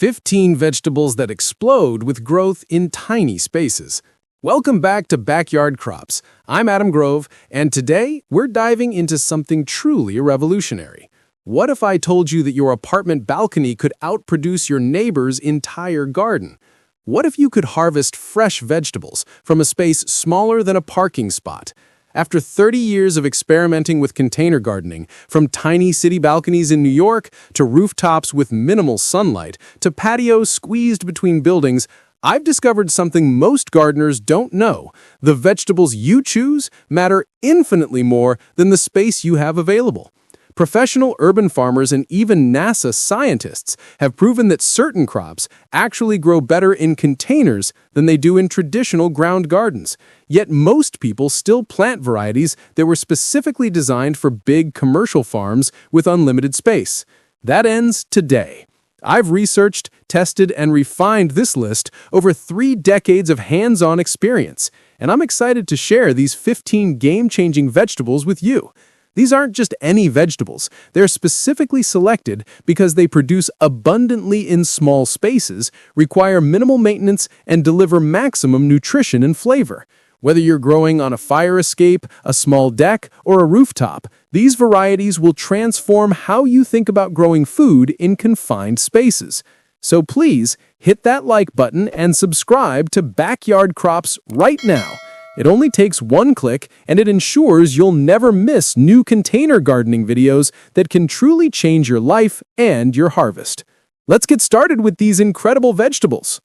15 vegetables that explode with growth in tiny spaces. Welcome back to Backyard Crops. I'm Adam Grove, and today we're diving into something truly revolutionary. What if I told you that your apartment balcony could outproduce your neighbor's entire garden? What if you could harvest fresh vegetables from a space smaller than a parking spot? After 30 years of experimenting with container gardening, from tiny city balconies in New York to rooftops with minimal sunlight to patios squeezed between buildings, I've discovered something most gardeners don't know. The vegetables you choose matter infinitely more than the space you have available. Professional urban farmers and even NASA scientists have proven that certain crops actually grow better in containers than they do in traditional ground gardens. Yet most people still plant varieties that were specifically designed for big commercial farms with unlimited space. That ends today. I've researched, tested, and refined this list over 3 decades of hands-on experience, and I'm excited to share these 15 game-changing vegetables with you. These aren't just any vegetables. They're specifically selected because they produce abundantly in small spaces, require minimal maintenance, and deliver maximum nutrition and flavor. Whether you're growing on a fire escape, a small deck, or a rooftop, these varieties will transform how you think about growing food in confined spaces. So please, hit that like button and subscribe to Backyard Crops right now. It only takes one click, and it ensures you'll never miss new container gardening videos that can truly change your life and your harvest. Let's get started with these incredible vegetables.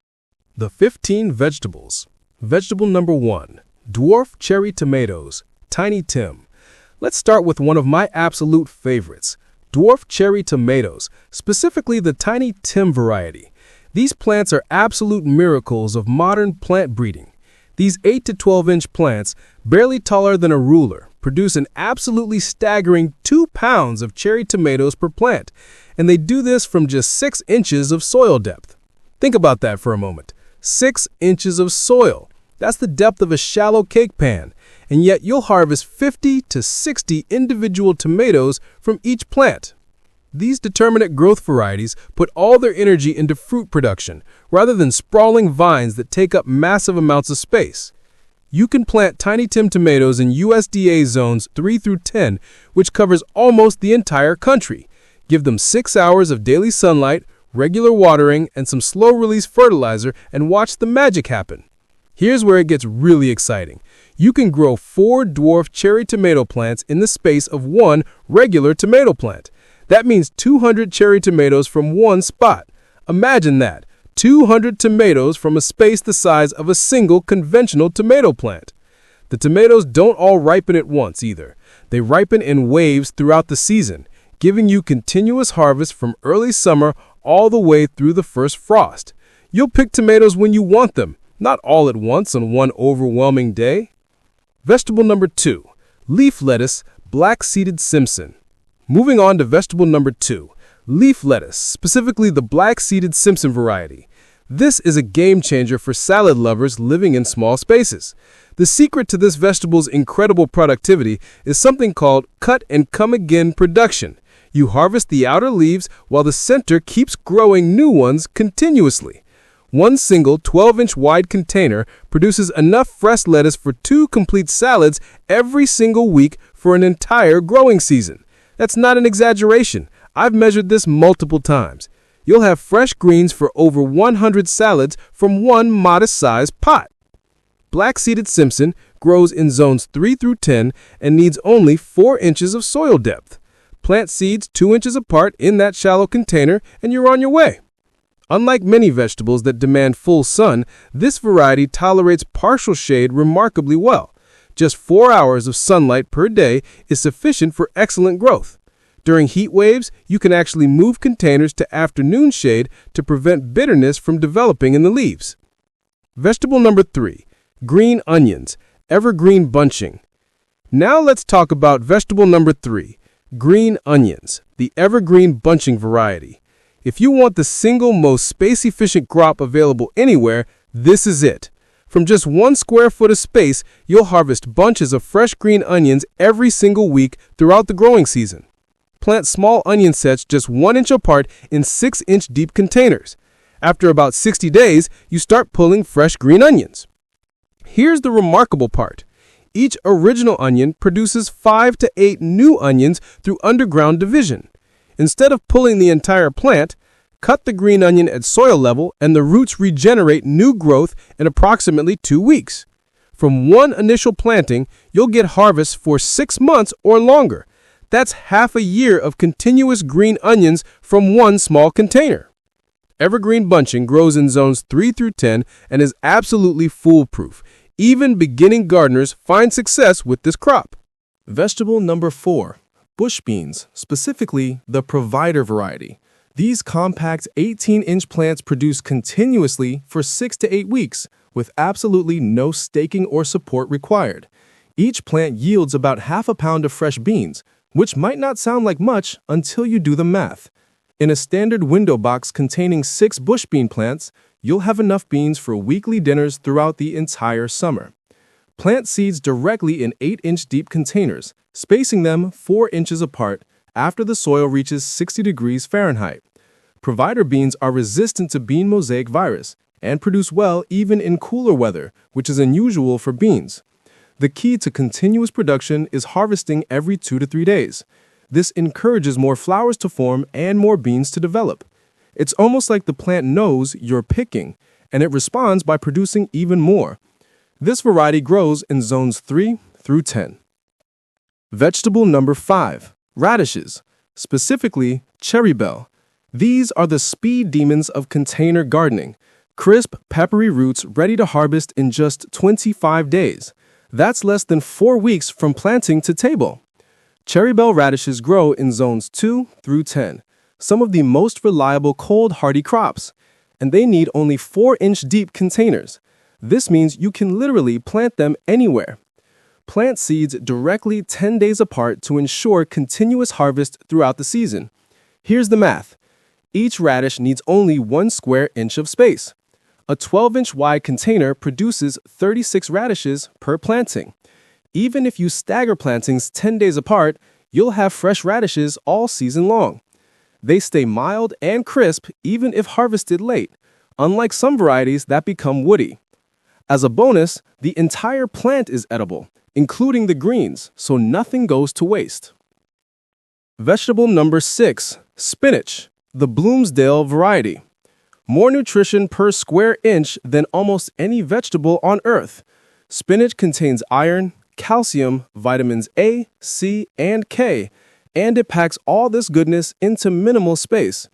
The 15 vegetables. Vegetable number 1, dwarf cherry tomatoes, Tiny Tim. Let's start with one of my absolute favorites, dwarf cherry tomatoes, specifically the Tiny Tim variety. These plants are absolute miracles of modern plant breeding. These 8 to 12-inch plants, barely taller than a ruler, produce an absolutely staggering 2 pounds of cherry tomatoes per plant, and they do this from just 6 inches of soil depth. Think about that for a moment. 6 inches of soil. That's the depth of a shallow cake pan, and yet you'll harvest 50 to 60 individual tomatoes from each plant. These determinate growth varieties put all their energy into fruit production, rather than sprawling vines that take up massive amounts of space. You can plant Tiny Tim tomatoes in USDA zones 3 through 10, which covers almost the entire country. Give them 6 hours of daily sunlight, regular watering, and some slow-release fertilizer, and watch the magic happen. Here's where it gets really exciting. You can grow 4 dwarf cherry tomato plants in the space of 1 regular tomato plant. That means 200 cherry tomatoes from one spot. Imagine that, 200 tomatoes from a space the size of a single conventional tomato plant. The tomatoes don't all ripen at once either. They ripen in waves throughout the season, giving you continuous harvest from early summer all the way through the first frost. You'll pick tomatoes when you want them, not all at once on one overwhelming day. Vegetable number 2, leaf lettuce, black-seeded Simpson. Moving on to vegetable number 2, leaf lettuce, specifically the black-seeded Simpson variety. This is a game changer for salad lovers living in small spaces. The secret to this vegetable's incredible productivity is something called cut-and-come-again production. You harvest the outer leaves while the center keeps growing new ones continuously. One single 12-inch wide container produces enough fresh lettuce for 2 complete salads every single week for an entire growing season. That's not an exaggeration. I've measured this multiple times. You'll have fresh greens for over 100 salads from one modest-sized pot. Black-seeded Simpson grows in zones 3 through 10 and needs only 4 inches of soil depth. Plant seeds 2 inches apart in that shallow container and you're on your way. Unlike many vegetables that demand full sun, this variety tolerates partial shade remarkably well. Just 4 hours of sunlight per day is sufficient for excellent growth. During heat waves, you can actually move containers to afternoon shade to prevent bitterness from developing in the leaves. Vegetable number 3, green onions, evergreen bunching. Now let's talk about vegetable number 3, green onions, the evergreen bunching variety. If you want the single most space-efficient crop available anywhere, this is it. From just 1 square foot of space, you'll harvest bunches of fresh green onions every single week throughout the growing season. Plant small onion sets just 1 inch apart in 6-inch deep containers. After about 60 days, you start pulling fresh green onions. Here's the remarkable part. Each original onion produces 5 to 8 new onions through underground division. Instead of pulling the entire plant, cut the green onion at soil level and the roots regenerate new growth in approximately 2 weeks. From one initial planting, you'll get harvest for 6 months or longer. That's half a year of continuous green onions from one small container. Evergreen bunching grows in zones 3 through 10 and is absolutely foolproof. Even beginning gardeners find success with this crop. Vegetable number 4, bush beans, specifically the provider variety. These compact 18-inch plants produce continuously for 6 to 8 weeks with absolutely no staking or support required. Each plant yields about half a pound of fresh beans, which might not sound like much until you do the math. In a standard window box containing 6 bush bean plants, you'll have enough beans for weekly dinners throughout the entire summer. Plant seeds directly in 8-inch deep containers, spacing them 4 inches apart after the soil reaches 60 degrees Fahrenheit. Provider beans are resistant to bean mosaic virus and produce well even in cooler weather, which is unusual for beans. The key to continuous production is harvesting every 2 to 3 days. This encourages more flowers to form and more beans to develop. It's almost like the plant knows you're picking, and it responds by producing even more. This variety grows in zones 3 through 10. Vegetable number 5, radishes, specifically cherry bell. These are the speed demons of container gardening. Crisp, peppery roots ready to harvest in just 25 days. That's less than 4 weeks from planting to table. Cherry bell radishes grow in zones 2 through 10, some of the most reliable cold-hardy crops, and they need only 4-inch deep containers. This means you can literally plant them anywhere. Plant seeds directly 10 days apart to ensure continuous harvest throughout the season. Here's the math. Each radish needs only 1 square inch of space. A 12-inch wide container produces 36 radishes per planting. Even if you stagger plantings 10 days apart, you'll have fresh radishes all season long. They stay mild and crisp even if harvested late, unlike some varieties that become woody. As a bonus, the entire plant is edible, including the greens, so nothing goes to waste. Vegetable number 6, spinach, the Bloomsdale variety. More nutrition per square inch than almost any vegetable on Earth. Spinach contains iron, calcium, vitamins A, C, and K, and it packs all this goodness into minimal space.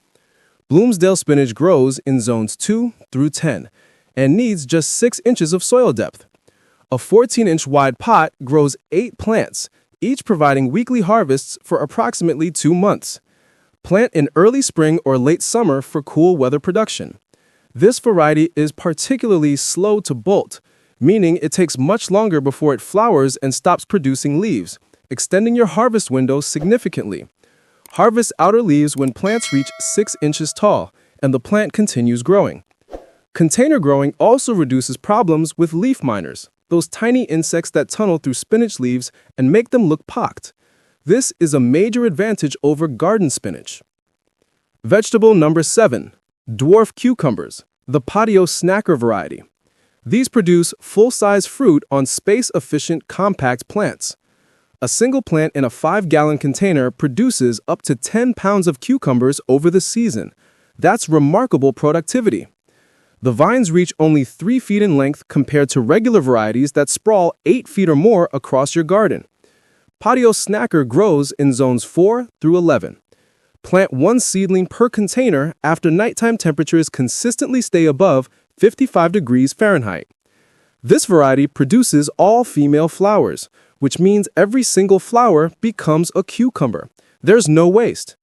Bloomsdale spinach grows in zones 2 through 10 and needs just 6 inches of soil depth. A 14-inch wide pot grows 8 plants, each providing weekly harvests for approximately 2 months. Plant in early spring or late summer for cool weather production. This variety is particularly slow to bolt, meaning it takes much longer before it flowers and stops producing leaves, extending your harvest window significantly. Harvest outer leaves when plants reach 6 inches tall, and the plant continues growing. Container growing also reduces problems with leaf miners, those tiny insects that tunnel through spinach leaves and make them look pocked. This is a major advantage over garden spinach. Vegetable number 7, dwarf cucumbers, the Patio snacker variety. These produce full-size fruit on space-efficient compact plants. A single plant in a 5-gallon container produces up to 10 pounds of cucumbers over the season. That's remarkable productivity. The vines reach only 3 feet in length compared to regular varieties that sprawl 8 feet or more across your garden. Patio snacker grows in zones 4 through 11. Plant 1 seedling per container after nighttime temperatures consistently stay above 55 degrees Fahrenheit. This variety produces all female flowers, which means every single flower becomes a cucumber. There's no waste.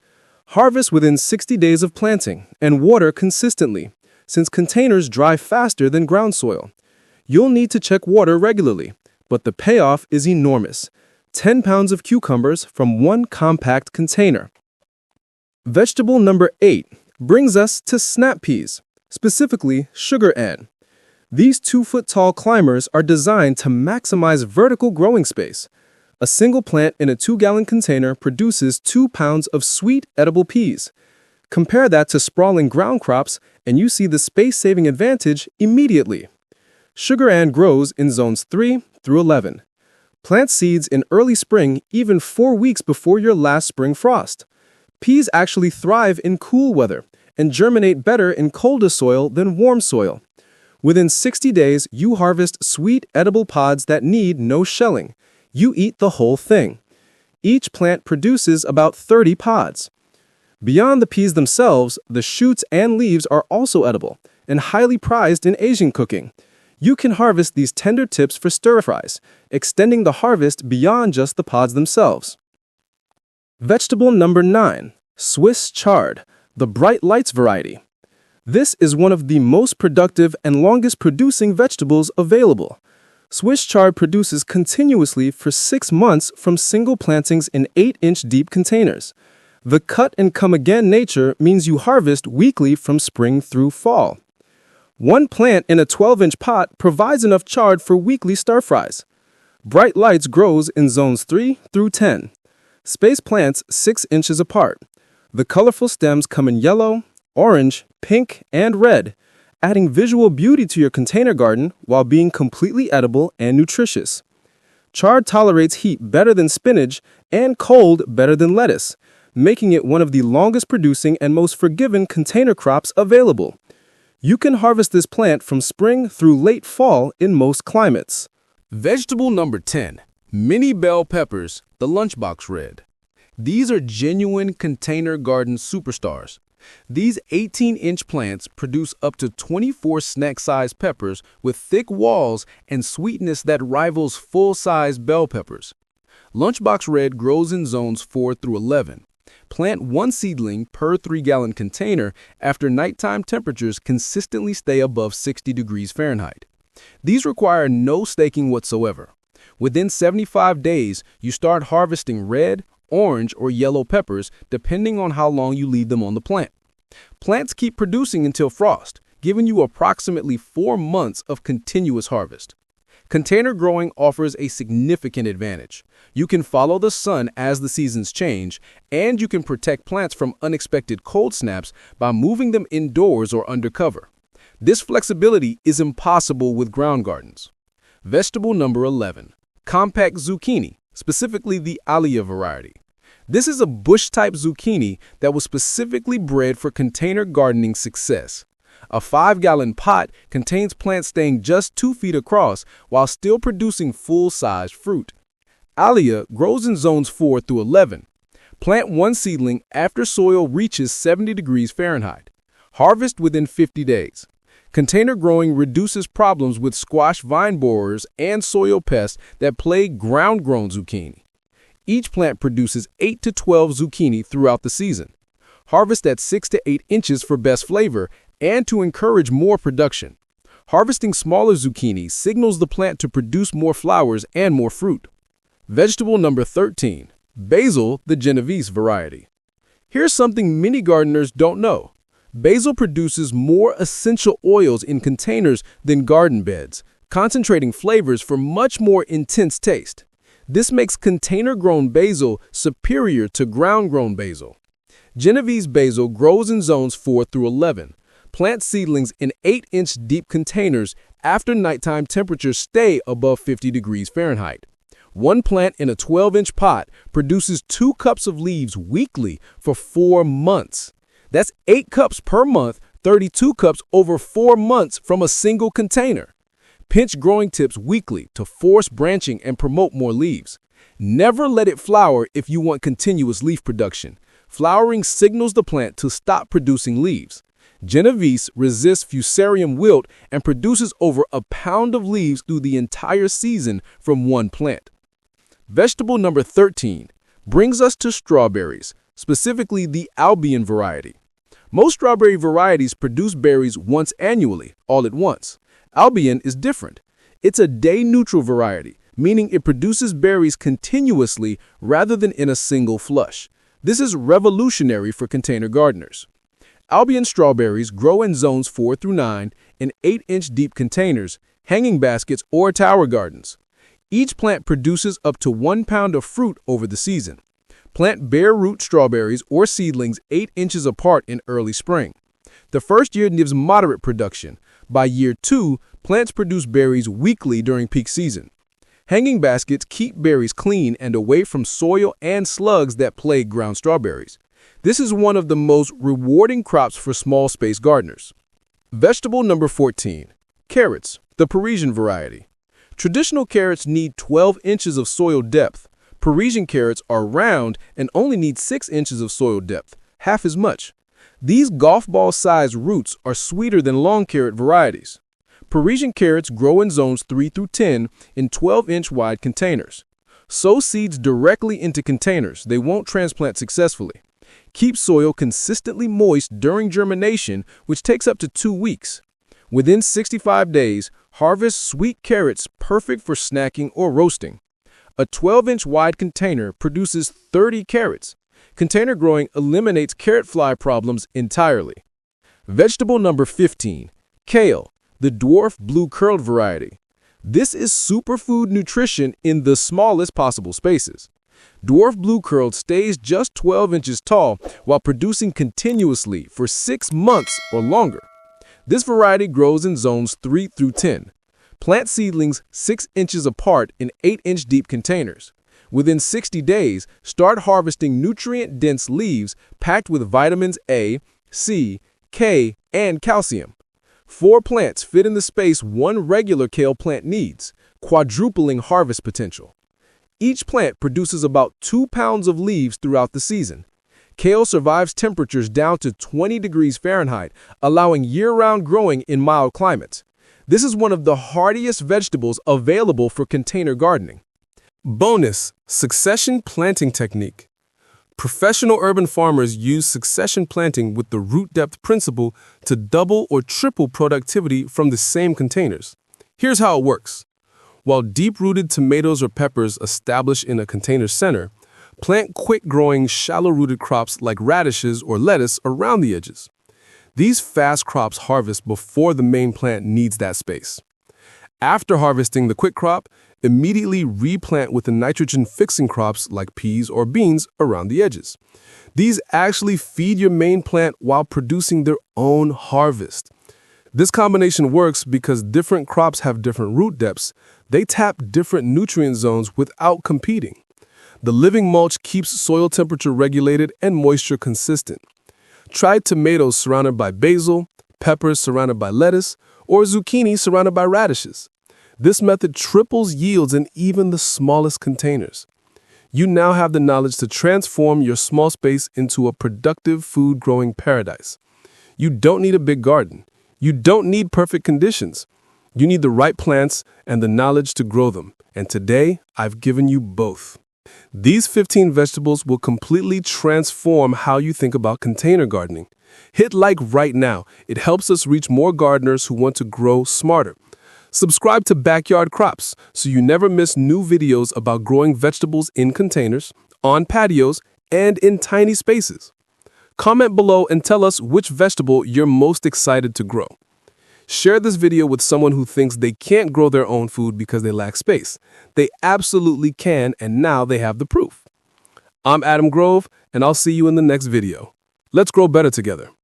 Harvest within 60 days of planting and water consistently, since containers dry faster than ground soil. You'll need to check water regularly, but the payoff is enormous. 10 pounds of cucumbers from 1 compact container. Vegetable number 8 brings us to snap peas, specifically sugar ant. These 2-foot-tall climbers are designed to maximize vertical growing space. A single plant in a 2-gallon container produces 2 pounds of sweet, edible peas. Compare that to sprawling ground crops, and you see the space-saving advantage immediately. Sugar Ann grows in zones 3 through 11. Plant seeds in early spring, even 4 weeks before your last spring frost. Peas actually thrive in cool weather and germinate better in colder soil than warm soil. Within 60 days, you harvest sweet, edible pods that need no shelling. You eat the whole thing. Each plant produces about 30 pods. Beyond the peas themselves, the shoots and leaves are also edible and highly prized in Asian cooking. You can harvest these tender tips for stir-fries, extending the harvest beyond just the pods themselves. Vegetable number 9, Swiss chard, the bright lights variety. This is one of the most productive and longest producing vegetables available. Swiss chard produces continuously for 6 months from single plantings in 8-inch deep containers. The cut-and-come-again nature means you harvest weekly from spring through fall. One plant in a 12-inch pot provides enough chard for weekly stir-fries. Bright Lights grows in zones 3 through 10. Space plants 6 inches apart. The colorful stems come in yellow, orange, pink, and red, adding visual beauty to your container garden while being completely edible and nutritious. Chard tolerates heat better than spinach and cold better than lettuce, making it one of the longest producing and most forgiving container crops available. You can harvest this plant from spring through late fall in most climates. Vegetable number 10, mini bell peppers, the lunchbox red. These are genuine container garden superstars. These 18-inch plants produce up to 24 snack-sized peppers with thick walls and sweetness that rivals full-size bell peppers. Lunchbox red grows in zones 4 through 11. Plant 1 seedling per 3-gallon container after nighttime temperatures consistently stay above 60 degrees Fahrenheit. These require no staking whatsoever. Within 75 days, you start harvesting red, orange, or yellow peppers depending on how long you leave them on the plant. Plants keep producing until frost, giving you approximately 4 months of continuous harvest. Container growing offers a significant advantage. You can follow the sun as the seasons change, and you can protect plants from unexpected cold snaps by moving them indoors or under cover. This flexibility is impossible with ground gardens. Vegetable number 11, compact zucchini, specifically the Alia variety. This is a bush-type zucchini that was specifically bred for container gardening success. A 5-gallon pot contains plants staying just 2 feet across while still producing full-sized fruit. Alia grows in zones 4 through 11. Plant 1 seedling after soil reaches 70 degrees Fahrenheit. Harvest within 50 days. Container growing reduces problems with squash vine borers and soil pests that plague ground-grown zucchini. Each plant produces 8 to 12 zucchini throughout the season. Harvest at 6 to 8 inches for best flavor and to encourage more production. Harvesting smaller zucchini signals the plant to produce more flowers and more fruit. Vegetable number 13, basil, the Genovese variety. Here's something many gardeners don't know. Basil produces more essential oils in containers than garden beds, concentrating flavors for much more intense taste. This makes container-grown basil superior to ground-grown basil. Genovese basil grows in zones 4 through 11. Plant seedlings in 8-inch deep containers after nighttime temperatures stay above 50 degrees Fahrenheit. One plant in a 12-inch pot produces 2 cups of leaves weekly for 4 months. That's 8 cups per month, 32 cups over 4 months from a single container. Pinch growing tips weekly to force branching and promote more leaves. Never let it flower if you want continuous leaf production. Flowering signals the plant to stop producing leaves. Genovese resists fusarium wilt and produces over a pound of leaves through the entire season from one plant. Vegetable number 13 brings us to strawberries, specifically the Albion variety. Most strawberry varieties produce berries once annually, all at once. Albion is different. It's a day-neutral variety, meaning it produces berries continuously rather than in a single flush. This is revolutionary for container gardeners. Albion strawberries grow in zones 4 through 9 in 8-inch deep containers, hanging baskets, or tower gardens. Each plant produces up to 1 pound of fruit over the season. Plant bare root strawberries or seedlings 8 inches apart in early spring. The first year gives moderate production. By year 2, plants produce berries weekly during peak season. Hanging baskets keep berries clean and away from soil and slugs that plague ground strawberries. This is one of the most rewarding crops for small space gardeners. Vegetable number 14. Carrots, the Parisian variety. Traditional carrots need 12 inches of soil depth. Parisian carrots are round and only need 6 inches of soil depth, half as much. These golf ball-sized roots are sweeter than long carrot varieties. Parisian carrots grow in zones 3 through 10 in 12-inch wide containers. Sow seeds directly into containers. They won't transplant successfully. Keep soil consistently moist during germination, which takes up to 2 weeks. Within 65 days, harvest sweet carrots perfect for snacking or roasting. A 12-inch wide container produces 30 carrots. Container growing eliminates carrot fly problems entirely. Vegetable number 15. Kale, the dwarf blue-curled variety. This is superfood nutrition in the smallest possible spaces. Dwarf blue-curled stays just 12 inches tall while producing continuously for 6 months or longer. This variety grows in zones 3 through 10. Plant seedlings 6 inches apart in 8-inch deep containers. Within 60 days, start harvesting nutrient-dense leaves packed with vitamins A, C, K, and calcium. 4 plants fit in the space one regular kale plant needs, quadrupling harvest potential. Each plant produces about 2 pounds of leaves throughout the season. Kale survives temperatures down to 20 degrees Fahrenheit, allowing year-round growing in mild climates. This is one of the hardiest vegetables available for container gardening. Bonus: succession planting technique. Professional urban farmers use succession planting with the root depth principle to double or triple productivity from the same containers. Here's how it works. While deep-rooted tomatoes or peppers establish in a container center, plant quick-growing, shallow-rooted crops like radishes or lettuce around the edges. These fast crops harvest before the main plant needs that space. After harvesting the quick crop, immediately replant with the nitrogen-fixing crops like peas or beans around the edges. These actually feed your main plant while producing their own harvest. This combination works because different crops have different root depths. They tap different nutrient zones without competing. The living mulch keeps soil temperature regulated and moisture consistent. Try tomatoes surrounded by basil, peppers surrounded by lettuce, or zucchini surrounded by radishes. This method triples yields in even the smallest containers. You now have the knowledge to transform your small space into a productive food-growing paradise. You don't need a big garden. You don't need perfect conditions. You need the right plants and the knowledge to grow them. And today, I've given you both. These 15 vegetables will completely transform how you think about container gardening. Hit like right now. It helps us reach more gardeners who want to grow smarter. Subscribe to Backyard Crops so you never miss new videos about growing vegetables in containers, on patios, and in tiny spaces. Comment below and tell us which vegetable you're most excited to grow. Share this video with someone who thinks they can't grow their own food because they lack space. They absolutely can, and now they have the proof. I'm Adam Grove, and I'll see you in the next video. Let's grow better together.